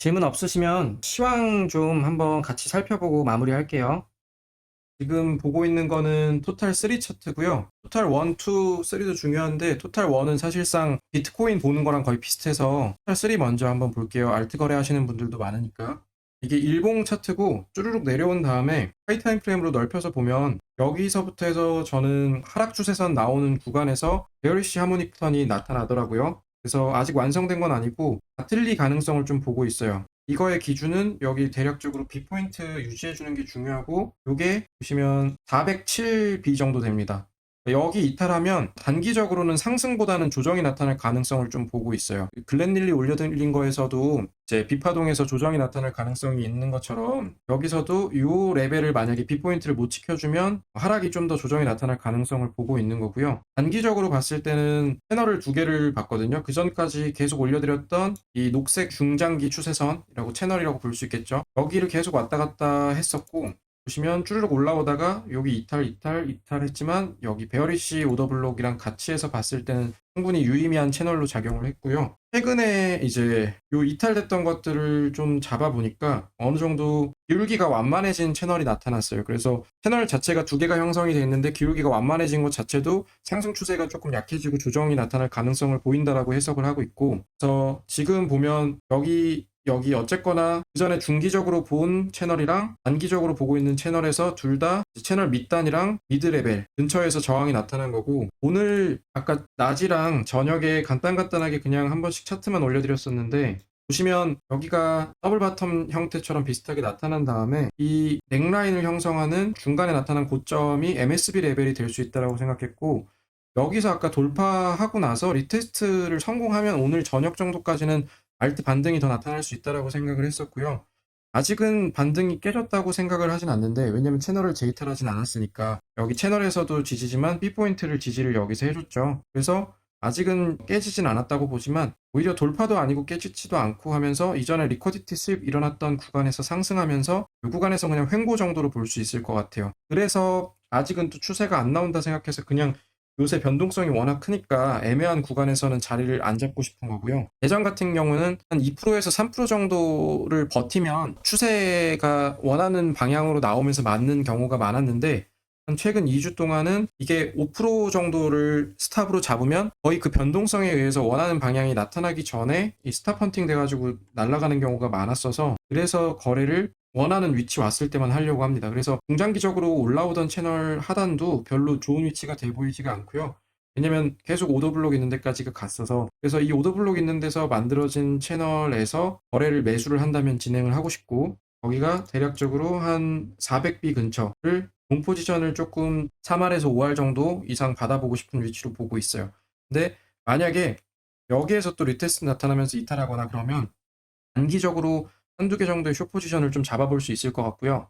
질문 없으시면 시황 좀 한번 같이 살펴보고 마무리할게요. 지금 보고 있는 거는 토탈 3 차트고요. 토탈 1, 2, 3도 중요한데 토탈 1은 사실상 비트코인 보는 거랑 거의 비슷해서 토탈 3 먼저 한번 볼게요. 알트 거래 하시는 분들도 많으니까. 이게 일봉 차트고 쭈루룩 내려온 다음에 하이 타임 프레임으로 넓혀서 보면 여기서부터 해서 저는 하락 추세선 나오는 구간에서 베어리시 하모닉 턴이 나타나더라고요. 그래서 아직 완성된 건 아니고 바틀리 가능성을 좀 보고 있어요. 이거의 기준은 여기 대략적으로 B포인트 유지해주는 게 중요하고 요게 보시면 407B 정도 됩니다. 여기 이탈하면 단기적으로는 상승보다는 조정이 나타날 가능성을 좀 보고 있어요. 글렌릴리 올려드린 거에서도 이제 B파동에서 조정이 나타날 가능성이 있는 것처럼 여기서도 이 레벨을 만약에 B포인트를 못 지켜주면 하락이 좀 더 조정이 나타날 가능성을 보고 있는 거고요. 단기적으로 봤을 때는 채널을 두 개를 봤거든요. 그 전까지 계속 올려드렸던 이 녹색 중장기 추세선이라고 채널이라고 볼 수 있겠죠. 여기를 계속 왔다 갔다 했었고 보시면 쭈르륵 올라오다가 여기 이탈했지만 여기 베어리시 오더블록이랑 같이 해서 봤을 때는 충분히 유의미한 채널로 작용을 했고요. 최근에 이제 요 이탈됐던 것들을 좀 잡아보니까 어느 정도 기울기가 완만해진 채널이 나타났어요. 그래서 채널 자체가 두 개가 형성이 돼 있는데 기울기가 완만해진 것 자체도 상승 추세가 조금 약해지고 조정이 나타날 가능성을 보인다라고 해석을 하고 있고, 그래서 지금 보면 여기 어쨌거나 그 전에 중기적으로 본 채널이랑 단기적으로 보고 있는 채널에서 둘 다 채널 밑단이랑 미드레벨 근처에서 저항이 나타난 거고, 오늘 아까 낮이랑 저녁에 간단하게 그냥 한 번씩 차트만 올려드렸었는데 보시면 여기가 더블 바텀 형태처럼 비슷하게 나타난 다음에 이 넥라인을 형성하는 중간에 나타난 고점이 MSB 레벨이 될 수 있다고 생각했고, 여기서 아까 돌파하고 나서 리테스트를 성공하면 오늘 저녁 정도까지는 알트 반등이 더 나타날 수 있다고 생각을 했었고요. 아직은 반등이 깨졌다고 생각을 하진 않는데, 왜냐면 채널을 재이탈하진 않았으니까. 여기 채널에서도 지지지만 B포인트를 지지를 여기서 해줬죠. 그래서 아직은 깨지진 않았다고 보지만 오히려 돌파도 아니고 깨지지도 않고 하면서 이전에 리쿼디티 수입 일어났던 구간에서 상승하면서 이 구간에서 그냥 횡보 정도로 볼 수 있을 것 같아요. 그래서 아직은 또 추세가 안 나온다 생각해서 그냥 요새 변동성이 워낙 크니까 애매한 구간에서는 자리를 안 잡고 싶은 거고요. 예전 같은 경우는 한 2%에서 3% 정도를 버티면 추세가 원하는 방향으로 나오면서 맞는 경우가 많았는데, 한 최근 2주 동안은 이게 5% 정도를 스탑으로 잡으면 거의 그 변동성에 의해서 원하는 방향이 나타나기 전에 이 스탑 헌팅 돼가지고 날아가는 경우가 많았어서, 그래서 거래를 원하는 위치 왔을 때만 하려고 합니다. 그래서 중장기적으로 올라오던 채널 하단도 별로 좋은 위치가 돼 보이지가 않고요. 왜냐면 계속 오더블록 있는 데까지가 갔어서, 그래서 이 오더블록 있는 데서 만들어진 채널에서 거래를 매수를 한다면 진행을 하고 싶고, 거기가 대략적으로 한 400B 근처를 동 포지션을 조금 3할에서 5할 정도 이상 받아보고 싶은 위치로 보고 있어요. 근데 만약에 여기에서 또 리테스트 나타나면서 이탈하거나 그러면 단기적으로 한두 개 정도의 숏 포지션을 좀 잡아볼 수 있을 것 같고요.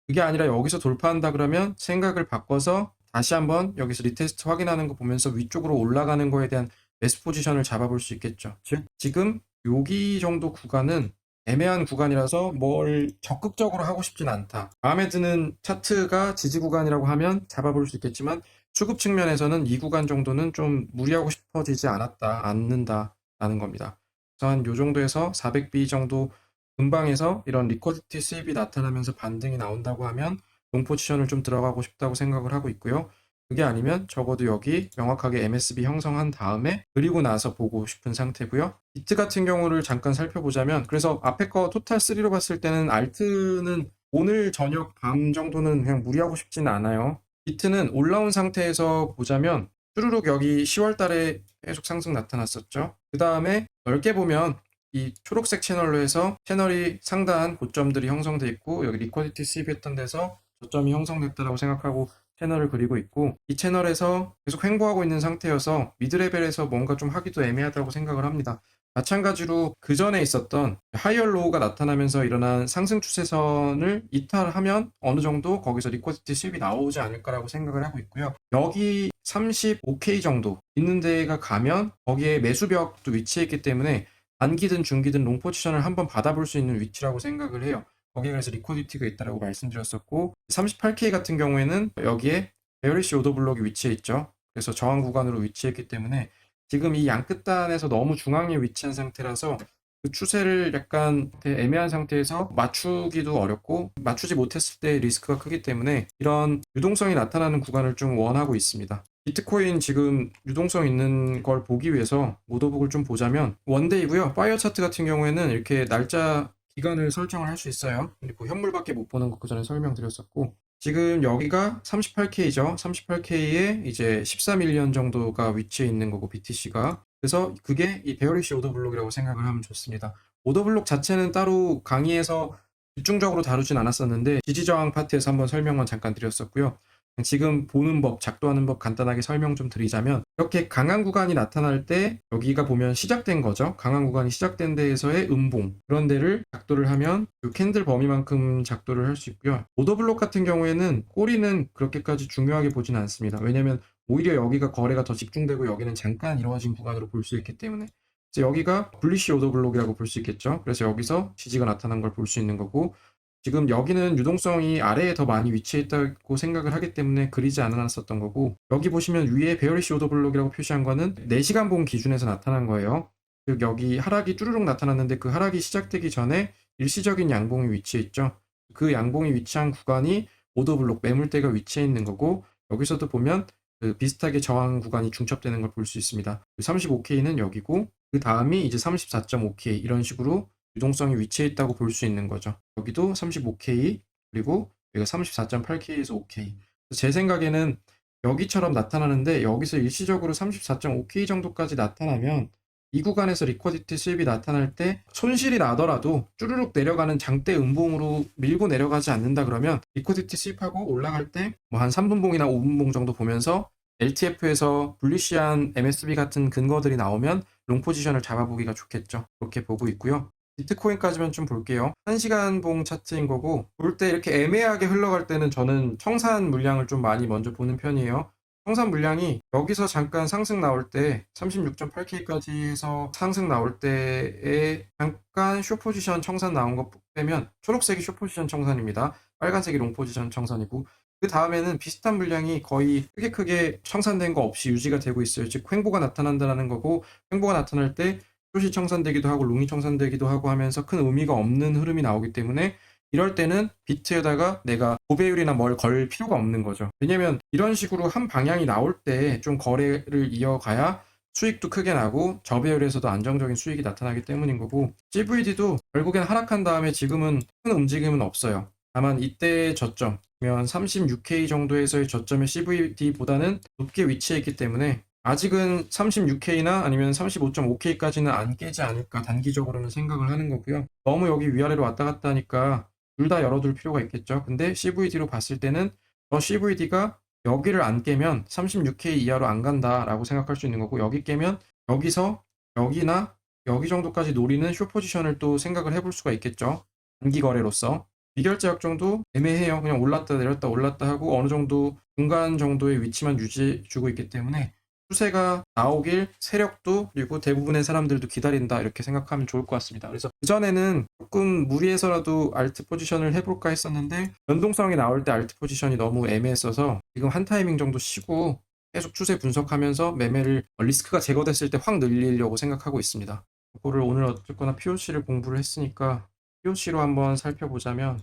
그게 아니라 여기서 돌파한다 그러면 생각을 바꿔서 다시 한번 여기서 리테스트 확인하는 거 보면서 위쪽으로 올라가는 거에 대한 매수 포지션을 잡아볼 수 있겠죠. 즉 지금 여기 정도 구간은 애매한 구간이라서 뭘 적극적으로 하고 싶진 않다. 마음에 드는 차트가 지지 구간이라고 하면 잡아볼 수 있겠지만 수급 측면에서는 이 구간 정도는 좀 무리하고 싶어지지 않는다라는 겁니다. 그래서 한 요 정도에서 400B 정도 근방에서 이런 리쿼디티 수입이 나타나면서 반등이 나온다고 하면 롱 포지션을 좀 들어가고 싶다고 생각을 하고 있고요. 그게 아니면 적어도 여기 명확하게 MSB 형성한 다음에 그리고 나서 보고 싶은 상태고요. 비트 같은 경우를 잠깐 살펴보자면, 그래서 앞에 거 토탈 3로 봤을 때는 알트는 오늘 저녁 밤 정도는 그냥 무리하고 싶지는 않아요. 비트는 올라온 상태에서 보자면 쭈루룩 여기 10월 달에 계속 상승 나타났었죠. 그 다음에 넓게 보면 이 초록색 채널로 해서 채널이 상단 고점들이 형성돼 있고, 여기 리쿼디티 수입했던 데서 저점이 형성됐다고 생각하고 채널을 그리고 있고, 이 채널에서 계속 횡보하고 있는 상태여서 미드레벨에서 뭔가 좀 하기도 애매하다고 생각을 합니다. 마찬가지로 그 전에 있었던 하이얼 로우가 나타나면서 일어난 상승 추세선을 이탈하면 어느 정도 거기서 리쿼디티 수입이 나오지 않을까라고 생각을 하고 있고요. 여기 35K 정도 있는 데가 가면 거기에 매수벽도 위치해 있기 때문에 단기든 중기든 롱 포지션을 한번 받아볼 수 있는 위치라고 생각을 해요. 거기에 그래서 리쿼디티가 있다고 말씀드렸었고, 38K 같은 경우에는 여기에 베어리시 오더블록이 위치해 있죠. 그래서 저항 구간으로 위치했기 때문에 지금 이 양끝단에서 너무 중앙에 위치한 상태라서 그 추세를 약간 애매한 상태에서 맞추기도 어렵고 맞추지 못했을 때 리스크가 크기 때문에 이런 유동성이 나타나는 구간을 좀 원하고 있습니다. 비트코인 지금 유동성 있는 걸 보기 위해서 오더북을 좀 보자면 원데이고요. 파이어 차트 같은 경우에는 이렇게 날짜 기간을 설정을 할 수 있어요. 그리고 현물밖에 못 보는 거 그 전에 설명드렸었고 지금 여기가 38K죠. 38K에 이제 13밀리언 정도가 위치해 있는 거고 BTC가 그래서 그게 이 베어리시 오더블록이라고 생각을 하면 좋습니다. 오더블록 자체는 따로 강의에서 집중적으로 다루진 않았었는데 지지저항 파트에서 한번 설명만 잠깐 드렸었고요. 지금 보는 법, 작도하는 법 간단하게 설명 좀 드리자면 이렇게 강한 구간이 나타날 때 여기가 보면 시작된 거죠. 강한 구간이 시작된 데에서의 음봉 그런 데를 작도를 하면 이 캔들 범위만큼 작도를 할 수 있고요. 오더블록 같은 경우에는 꼬리는 그렇게까지 중요하게 보진 않습니다. 왜냐면 오히려 여기가 거래가 더 집중되고 여기는 잠깐 이루어진 구간으로 볼 수 있기 때문에 그래서 여기가 불리시 오더블록이라고 볼 수 있겠죠. 그래서 여기서 지지가 나타난 걸 볼 수 있는 거고 지금 여기는 유동성이 아래에 더 많이 위치해 있다고 생각을 하기 때문에 그리지 않았었던 거고 여기 보시면 위에 베어리시 오더블록이라고 표시한 거는 4시간 봉 기준에서 나타난 거예요. 즉 여기 하락이 쭈루룩 나타났는데 그 하락이 시작되기 전에 일시적인 양봉이 위치해 있죠. 그 양봉이 위치한 구간이 오더블록 매물대가 위치해 있는 거고 여기서도 보면 그 비슷하게 저항 구간이 중첩되는 걸 볼 수 있습니다. 35K는 여기고 그 다음이 이제 34.5K 이런 식으로 유동성이 위치해 있다고 볼 수 있는 거죠. 여기도 35K 그리고 여기가 34.8K에서 5K. 제 생각에는 여기처럼 나타나는데 여기서 일시적으로 34.5K 정도까지 나타나면 이 구간에서 리쿼디티 수입이 나타날 때 손실이 나더라도 쭈르륵 내려가는 장대 음봉으로 밀고 내려가지 않는다 그러면 리쿼디티 수입하고 올라갈 때 뭐 한 3분봉이나 5분봉 정도 보면서 LTF에서 불리시한 MSB 같은 근거들이 나오면 롱 포지션을 잡아보기가 좋겠죠. 그렇게 보고 있고요. 비트코인까지만 좀 볼게요. 1시간 봉 차트인 거고 볼 때 이렇게 애매하게 흘러갈 때는 저는 청산 물량을 좀 많이 먼저 보는 편이에요. 청산 물량이 여기서 잠깐 상승 나올 때 36.8K까지 해서 상승 나올 때에 잠깐 숏 포지션 청산 나온 거 빼면 초록색이 숏 포지션 청산입니다. 빨간색이 롱 포지션 청산이고 그 다음에는 비슷한 물량이 거의 크게 청산된 거 없이 유지가 되고 있어요. 즉 횡보가 나타난다는 거고 횡보가 나타날 때 숏이 청산되기도 하고 롱이 청산되기도 하고 하면서 큰 의미가 없는 흐름이 나오기 때문에 이럴 때는 비트에다가 내가 고배율이나 뭘 걸 필요가 없는 거죠. 왜냐면 이런 식으로 한 방향이 나올 때 좀 거래를 이어가야 수익도 크게 나고 저배율에서도 안정적인 수익이 나타나기 때문인 거고 CVD도 결국엔 하락한 다음에 지금은 큰 움직임은 없어요. 다만 이때 저점, 36K 정도에서의 저점의 CVD보다는 높게 위치해 있기 때문에 아직은 36K나 아니면 35.5K까지는 안 깨지 않을까 단기적으로는 생각을 하는 거고요. 너무 여기 위아래로 왔다 갔다 하니까 둘 다 열어둘 필요가 있겠죠. 근데 CVD로 봤을 때는 저 CVD가 여기를 안 깨면 36K 이하로 안 간다라고 생각할 수 있는 거고 여기 깨면 여기서 여기나 여기 정도까지 노리는 숏 포지션을 또 생각을 해볼 수가 있겠죠. 단기 거래로서. 비결제 약정도 애매해요. 그냥 올랐다 내렸다 올랐다 하고 어느 정도 중간 정도의 위치만 유지해주고 있기 때문에 추세가 나오길 세력도 그리고 대부분의 사람들도 기다린다 이렇게 생각하면 좋을 것 같습니다. 그래서 그전에는 조금 무리해서라도 알트 포지션을 해볼까 했었는데 연동성이 나올 때 알트 포지션이 너무 애매했어서 지금 한 타이밍 정도 쉬고 계속 추세 분석하면서 매매를 리스크가 제거됐을 때 확 늘리려고 생각하고 있습니다. 이거를 오늘 어쨌거나 POC를 공부를 했으니까 POC로 한번 살펴보자면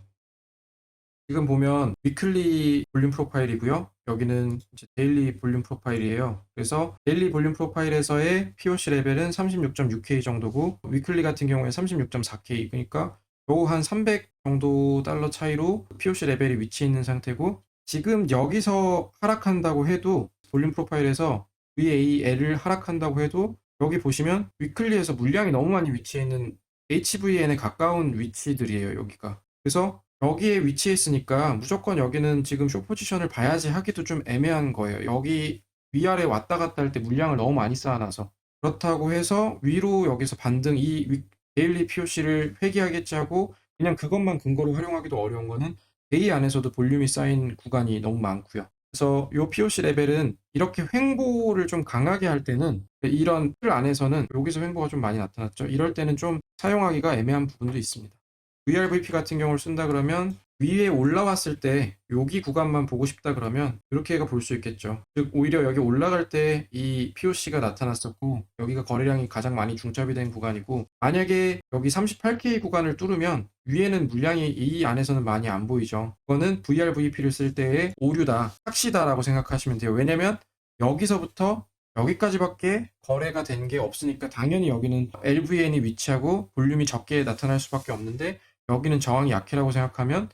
지금 보면 위클리 볼륨 프로파일이고요. 여기는 이제 데일리 볼륨 프로파일이에요. 그래서 데일리 볼륨 프로파일에서의 POC 레벨은 36.6K 정도고 위클리 같은 경우에 36.4K 그러니까 겨우 한 300 정도 달러 차이로 POC 레벨이 위치해 있는 상태고 지금 여기서 하락한다고 해도 볼륨 프로파일에서 VAL을 하락한다고 해도 여기 보시면 위클리에서 물량이 너무 많이 위치해 있는 HVN에 가까운 위치들이에요. 여기가. 그래서 여기에 위치해 있으니까 무조건 여기는 지금 숏 포지션을 봐야지 하기도 좀 애매한 거예요. 여기 위아래 왔다 갔다 할 때 물량을 너무 많이 쌓아놔서 그렇다고 해서 위로 여기서 반등 데일리 POC를 회귀하겠지 하고 그냥 그것만 근거로 활용하기도 어려운 거는 데이 안에서도 볼륨이 쌓인 구간이 너무 많고요. 그래서 이 POC 레벨은 이렇게 횡보를 좀 강하게 할 때는 이런 틀 안에서는 여기서 횡보가 좀 많이 나타났죠. 이럴 때는 좀 사용하기가 애매한 부분도 있습니다. VRVP 같은 경우를 쓴다 그러면 위에 올라왔을 때 여기 구간만 보고 싶다 그러면 이렇게가 볼 수 있겠죠. 즉 오히려 여기 올라갈 때 이 POC가 나타났었고 여기가 거래량이 가장 많이 중첩이 된 구간이고, 만약에 여기 38K 구간을 뚫으면 위에는 물량이 이 안에서는 많이 안 보이죠. 그거는 VRVP를 쓸 때의 오류다, 착시다라고 생각하시면 돼요. 왜냐면 여기서부터 여기까지밖에 거래가 된 게 없으니까 당연히 여기는 LVN이 위치하고 볼륨이 적게 나타날 수밖에 없는데, 여기는 저항이 약해라고 생각하면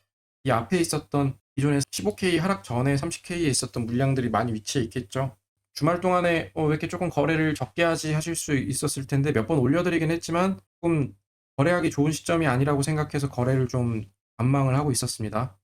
이 앞에 있었던 기존에 15K 하락 전에 30K에 있었던 물량들이 많이 위치해 있겠죠. 주말 동안에 왜 이렇게 조금 거래를 적게 하지 하실 수 있었을 텐데 몇 번 올려드리긴 했지만 조금 거래하기 좋은 시점이 아니라고 생각해서 거래를 좀 관망을 하고 있었습니다.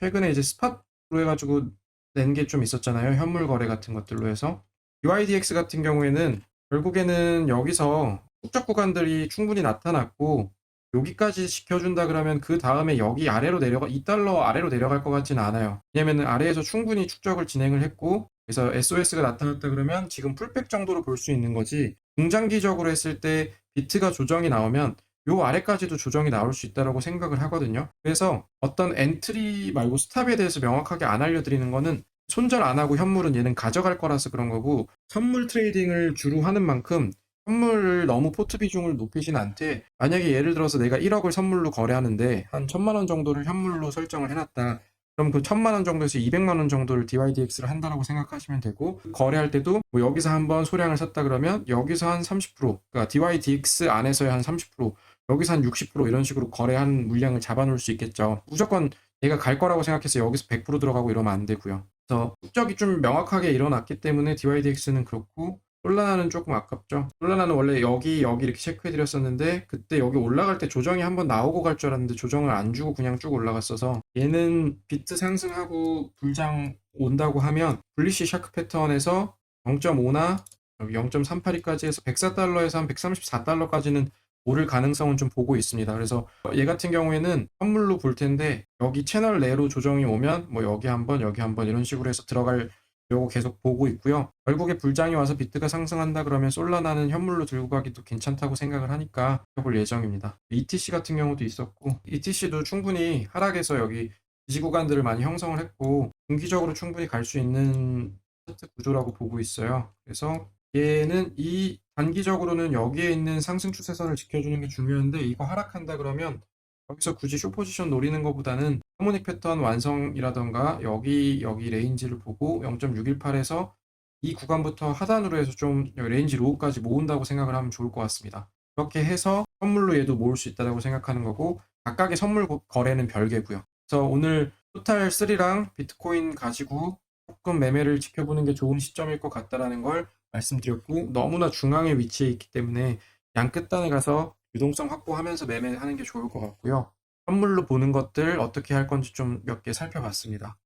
최근에 이제 스팟으로 해가지고 낸 게 좀 있었잖아요. 현물 거래 같은 것들로 해서. UIDX 같은 경우에는 결국에는 여기서 축적 구간들이 충분히 나타났고 여기까지 지켜준다 그러면 그 다음에 여기 아래로 내려가 2달러 아래로 내려갈 것 같지는 않아요. 왜냐면은 아래에서 충분히 축적을 진행을 했고, 그래서 SOS가 나타났다 그러면 지금 풀백 정도로 볼 수 있는 거지, 중장기적으로 했을 때 비트가 조정이 나오면 요 아래까지도 조정이 나올 수 있다고 생각을 하거든요. 그래서 어떤 엔트리 말고 스탑에 대해서 명확하게 안 알려드리는 거는 손절 안 하고 현물은 얘는 가져갈 거라서 그런 거고, 선물 트레이딩을 주로 하는 만큼 선물을 너무 포트 비중을 높이진 않되, 만약에 예를 들어서 내가 1억을 선물로 거래하는데 한 1000만 원 정도를 현물로 설정을 해놨다. 그럼 그 1000만 원 정도에서 200만 원 정도를 DYDX를 한다라고 생각하시면 되고, 거래할 때도 뭐 여기서 한번 소량을 샀다 그러면 여기서 한 30%, 그러니까 DYDX 안에서의 한 30%, 여기서 한 60% 이런 식으로 거래한 물량을 잡아놓을 수 있겠죠. 무조건 얘가 갈 거라고 생각해서 여기서 100% 들어가고 이러면 안 되고요. 그래서 국적이 좀 명확하게 일어났기 때문에 DYDX는 그렇고, 솔라나는 조금 아깝죠. 솔라나는 원래 여기 이렇게 체크해드렸었는데 그때 여기 올라갈 때 조정이 한번 나오고 갈 줄 알았는데 조정을 안 주고 그냥 쭉 올라갔어서, 얘는 비트 상승하고 불장 온다고 하면 블리시 샤크 패턴에서 0.5나 0.382까지 해서 104달러에서 한 134달러까지는 오를 가능성은 좀 보고 있습니다. 그래서 얘 같은 경우에는 선물로 볼 텐데 여기 채널 내로 조정이 오면 뭐 여기 한번 여기 한번 이런 식으로 해서 들어갈 요거 계속 보고 있고요. 결국에 불장이 와서 비트가 상승한다 그러면 솔라나는 현물로 들고 가기도 괜찮다고 생각을 하니까 해볼 예정입니다. ETC 같은 경우도 있었고, ETC도 충분히 하락해서 여기 지지 구간들을 많이 형성을 했고 중기적으로 충분히 갈 수 있는 차트 구조라고 보고 있어요. 그래서 얘는 이 단기적으로는 여기에 있는 상승 추세선을 지켜주는 게 중요한데, 이거 하락한다 그러면 여기서 굳이 숏 포지션 노리는 것보다는 하모닉 패턴 완성이라던가 여기 레인지를 보고 0.618에서 이 구간부터 하단으로 해서 좀 레인지 로우까지 모은다고 생각을 하면 좋을 것 같습니다. 그렇게 해서 선물로 얘도 모을 수 있다고 생각하는 거고, 각각의 선물 거래는 별개고요. 그래서 오늘 토탈 3랑 비트코인 가지고 조금 매매를 지켜보는 게 좋은 시점일 것 같다라는 걸 말씀드렸고, 너무나 중앙에 위치해 있기 때문에 양 끝단에 가서 유동성 확보하면서 매매하는 게 좋을 것 같고요. 선물로 보는 것들 어떻게 할 건지 좀 몇 개 살펴봤습니다.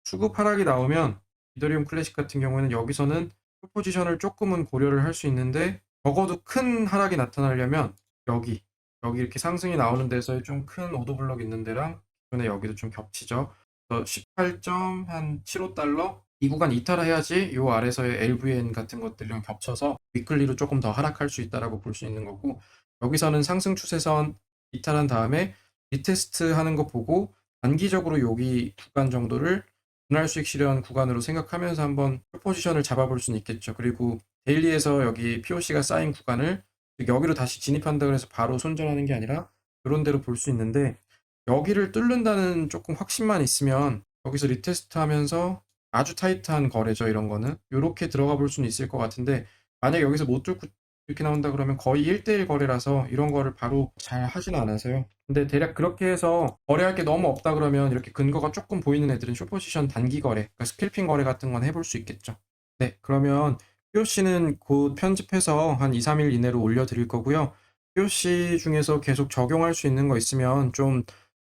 수급 하락이 나오면 이더리움 클래식 같은 경우에는 여기서는 포지션을 조금은 고려를 할 수 있는데, 적어도 큰 하락이 나타나려면 여기 이렇게 상승이 나오는 데서의 좀 큰 오더블럭 있는 데랑 기존에 여기도 좀 겹치죠. 18.75달러 이 구간 이탈해야지 요 아래서의 LVN 같은 것들이랑 겹쳐서 위클리로 조금 더 하락할 수 있다라고 볼 수 있는 거고, 여기서는 상승 추세선 이탈한 다음에 리테스트 하는 거 보고 단기적으로 여기 구간 정도를 분할 수익 실현 구간으로 생각하면서 한번 포지션을 잡아볼 수는 있겠죠. 그리고 데일리에서 여기 POC가 쌓인 구간을 여기로 다시 진입한다 그래서 바로 손절하는 게 아니라 이런 데로 볼 수 있는데, 여기를 뚫는다는 조금 확신만 있으면 여기서 리테스트 하면서 아주 타이트한 거래죠. 이런 거는 이렇게 들어가 볼 수는 있을 것 같은데, 만약에 여기서 못 뚫고 이렇게 나온다 그러면 거의 1대1 거래라서 이런 거를 바로 잘 하지는 않아서요. 근데 대략 그렇게 해서 거래할 게 너무 없다 그러면 이렇게 근거가 조금 보이는 애들은 숏포지션 단기 거래, 그러니까 스캘핑 거래 같은 건 해볼 수 있겠죠. 네, 그러면 POC는 곧 편집해서 한 2, 3일 이내로 올려드릴 거고요. POC 중에서 계속 적용할 수 있는 거 있으면 좀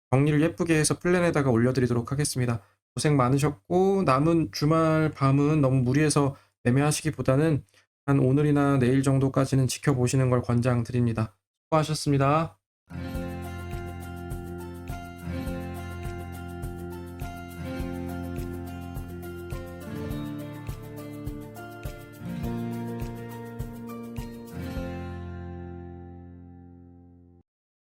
정리를 예쁘게 해서 플랜에다가 올려드리도록 하겠습니다. 고생 많으셨고, 남은 주말 밤은 너무 무리해서 매매하시기보다는 한 오늘이나 내일 정도까지는 지켜보시는 걸 권장드립니다. 수고하셨습니다.